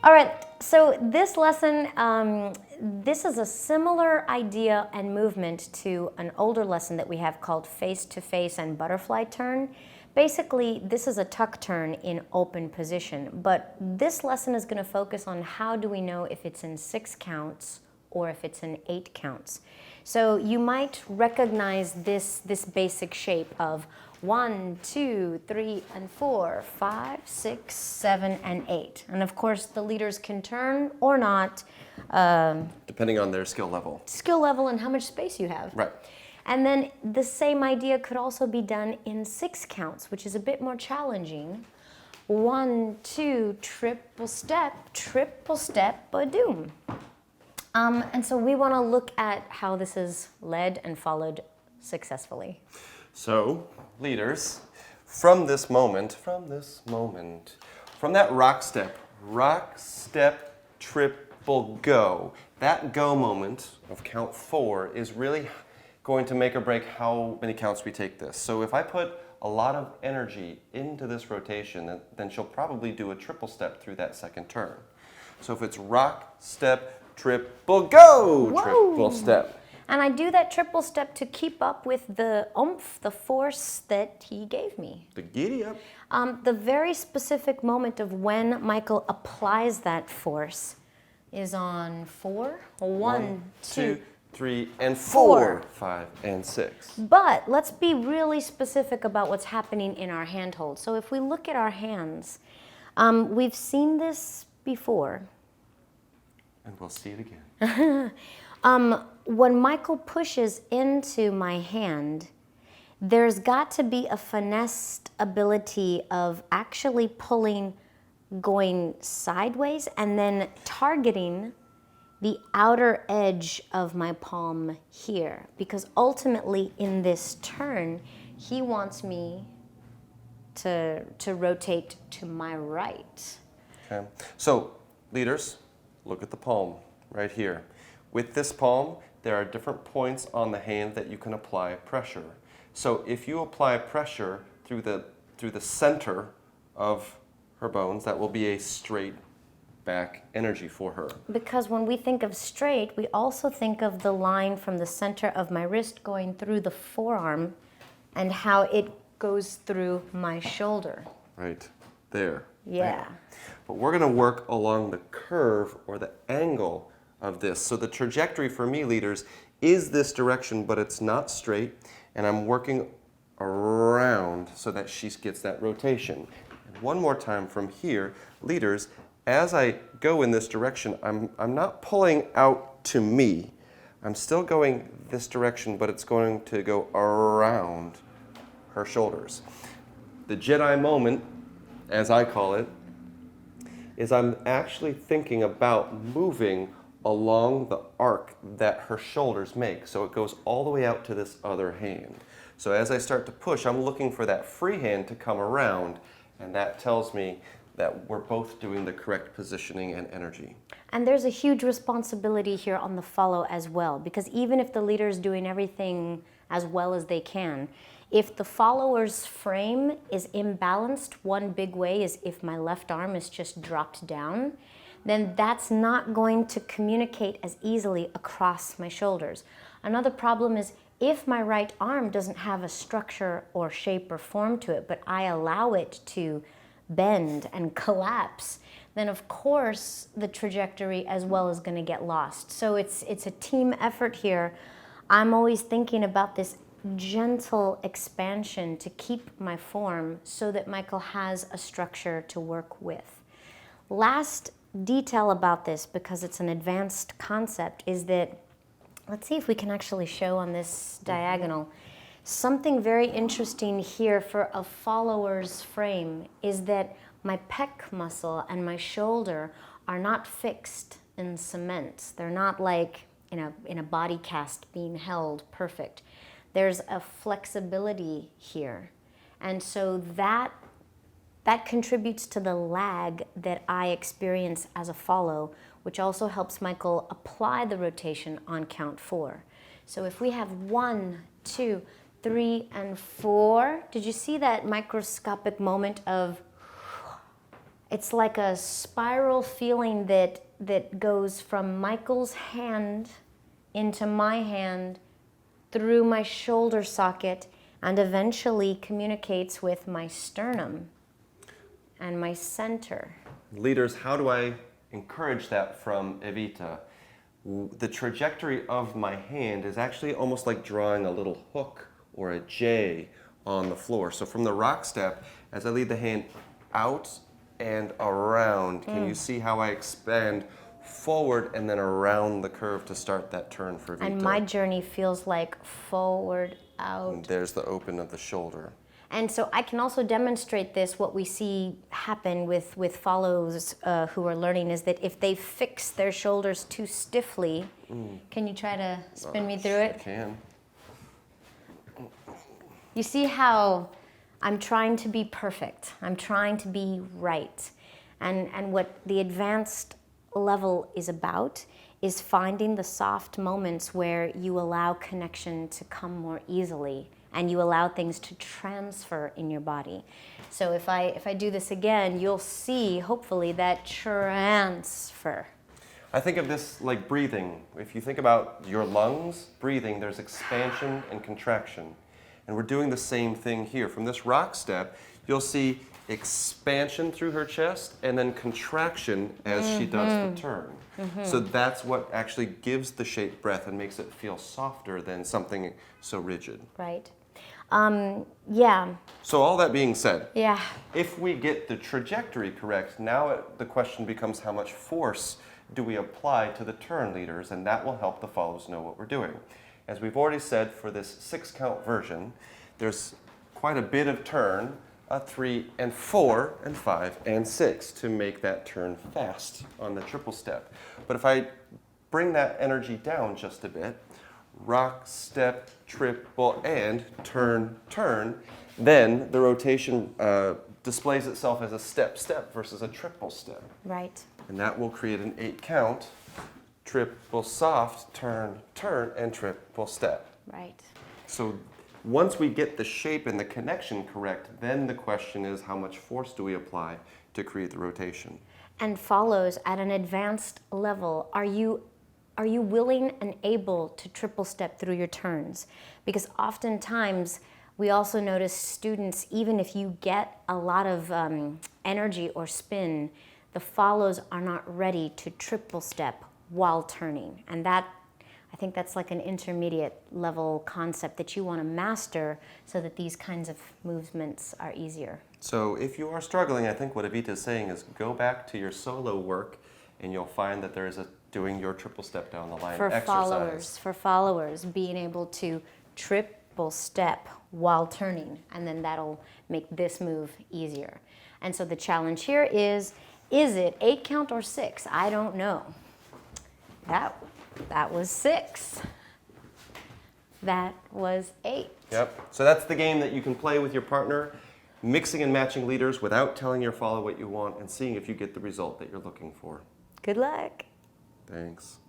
All right, so this lesson, this is a similar idea and movement to an older lesson that we have called face-to-face and butterfly turn. Basically, this is a tuck turn in open position, but this lesson is going to focus on how do we know if it's in 6 counts or if it's in 8 counts. So you might recognize this basic shape of 1, 2, 3, and 4, 5, 6, 7, and 8. And of course, the leaders can turn or not. Depending on their skill level. Skill level and how much space you have. Right. And then the same idea could also be done in 6 counts, which is a bit more challenging. 1, 2, triple step, ba-doom. And so we want to look at how this is led and followed successfully. So, leaders, from that rock step, triple go. That go moment of count 4 is really going to make or break how many counts we take this. So if I put a lot of energy into this rotation, then she'll probably do a triple step through that second turn. So if it's rock, step, triple go, Whoa. triple step. And I do that triple step to keep up with the oomph, the force that he gave me. The giddy up. The very specific moment of when Michael applies that force is on 4. 1, 2, 3, and 4. 5, and 6. But let's be really specific about what's happening in our handhold. So if we look at our hands, we've seen this before. And we'll see it again. When Michael pushes into my hand, there's got to be a finessed ability of actually pulling, going sideways, and then targeting the outer edge of my palm here. Because ultimately, in this turn, he wants me to rotate to my right. Okay. So, leaders, look at the palm right here. With this palm, there are different points on the hand that you can apply pressure. So if you apply pressure through the center of her bones, that will be a straight back energy for her. Because when we think of straight, we also think of the line from the center of my wrist going through the forearm and how it goes through my shoulder. Right there. Yeah. Right. But we're going to work along the curve or the angle of this. So the trajectory for me, leaders, is this direction, but it's not straight, and I'm working around so that she gets that rotation. And one more time from here, leaders, as I go in this direction, I'm not pulling out to me. I'm still going this direction, but it's going to go around her shoulders. The Jedi moment, as I call it, is I'm actually thinking about moving along the arc that her shoulders make. So it goes all the way out to this other hand. So as I start to push, I'm looking for that free hand to come around, and that tells me that we're both doing the correct positioning and energy. And there's a huge responsibility here on the follow as well, because even if the leader is doing everything as well as they can, if the follower's frame is imbalanced, one big way is if my left arm is just dropped down, then that's not going to communicate as easily across my shoulders. Another problem is if my right arm doesn't have a structure or shape or form to it, but I allow it to bend and collapse, then of course the trajectory as well is going to get lost. So it's a team effort here. I'm always thinking about this gentle expansion to keep my form so that Michael has a structure to work with. Last detail about this, because it's an advanced concept, is that, let's see if we can actually show on this diagonal, something very interesting here for a follower's frame is that my pec muscle and my shoulder are not fixed in cement. They're not like in a body cast being held perfect. There's a flexibility here. And so that contributes to the lag that I experience as a follow, which also helps Michael apply the rotation on count 4. So if we have 1, 2, 3, and 4, did you see that microscopic moment of It's like a spiral feeling that goes from Michael's hand into my hand, through my shoulder socket, and eventually communicates with my sternum and my center. Leaders, how do I encourage that from Evita? The trajectory of my hand is actually almost like drawing a little hook or a J on the floor. So from the rock step, as I lead the hand out and around, can you see how I expand forward and then around the curve to start that turn for Evita? And my journey feels like forward, out. And there's the open of the shoulder. And so I can also demonstrate this. What we see happen with follows who are learning is that if they fix their shoulders too stiffly, can you try to spin me through it? I can. You see how I'm trying to be perfect. I'm trying to be right. And what the advanced level is about is finding the soft moments where you allow connection to come more easily and you allow things to transfer in your body. So if I do this again, you'll see, hopefully, that transfer. I think of this like breathing. If you think about your lungs, breathing, there's expansion and contraction. And we're doing the same thing here. From this rock step, you'll see expansion through her chest and then contraction as she does the turn. So that's what actually gives the shape breath and makes it feel softer than something so rigid. Right. Yeah. So all that being said, Yeah. if we get the trajectory correct, now the question becomes how much force do we apply to the turn, leaders, and that will help the follows know what we're doing. As we've already said, for this 6-count version, there's quite a bit of turn, 3 and 4 and 5 and 6 to make that turn fast on the triple step. But if I bring that energy down just a bit, rock, step, triple, and turn, turn, then the rotation displays itself as a step, step versus a triple step. Right. And that will create an 8-count, triple soft, turn, turn, and triple step. Right. So once we get the shape and the connection correct, then the question is how much force do we apply to create the rotation? And follows at an advanced level, are you willing and able to triple step through your turns? Because oftentimes we also notice students, even if you get a lot of energy or spin, the follows are not ready to triple step while turning. And that, I think that's like an intermediate level concept that you want to master so that these kinds of movements are easier. So if you are struggling, I think what Evita is saying is go back to your solo work and you'll find that there is a doing your triple step down the line exercise. For followers, being able to triple step while turning, and then that'll make this move easier. And so the challenge here is it 8 count or 6? I don't know. That was 6. That was 8. Yep. So that's the game that you can play with your partner, mixing and matching leaders without telling your follow what you want and seeing if you get the result that you're looking for. Good luck. Thanks.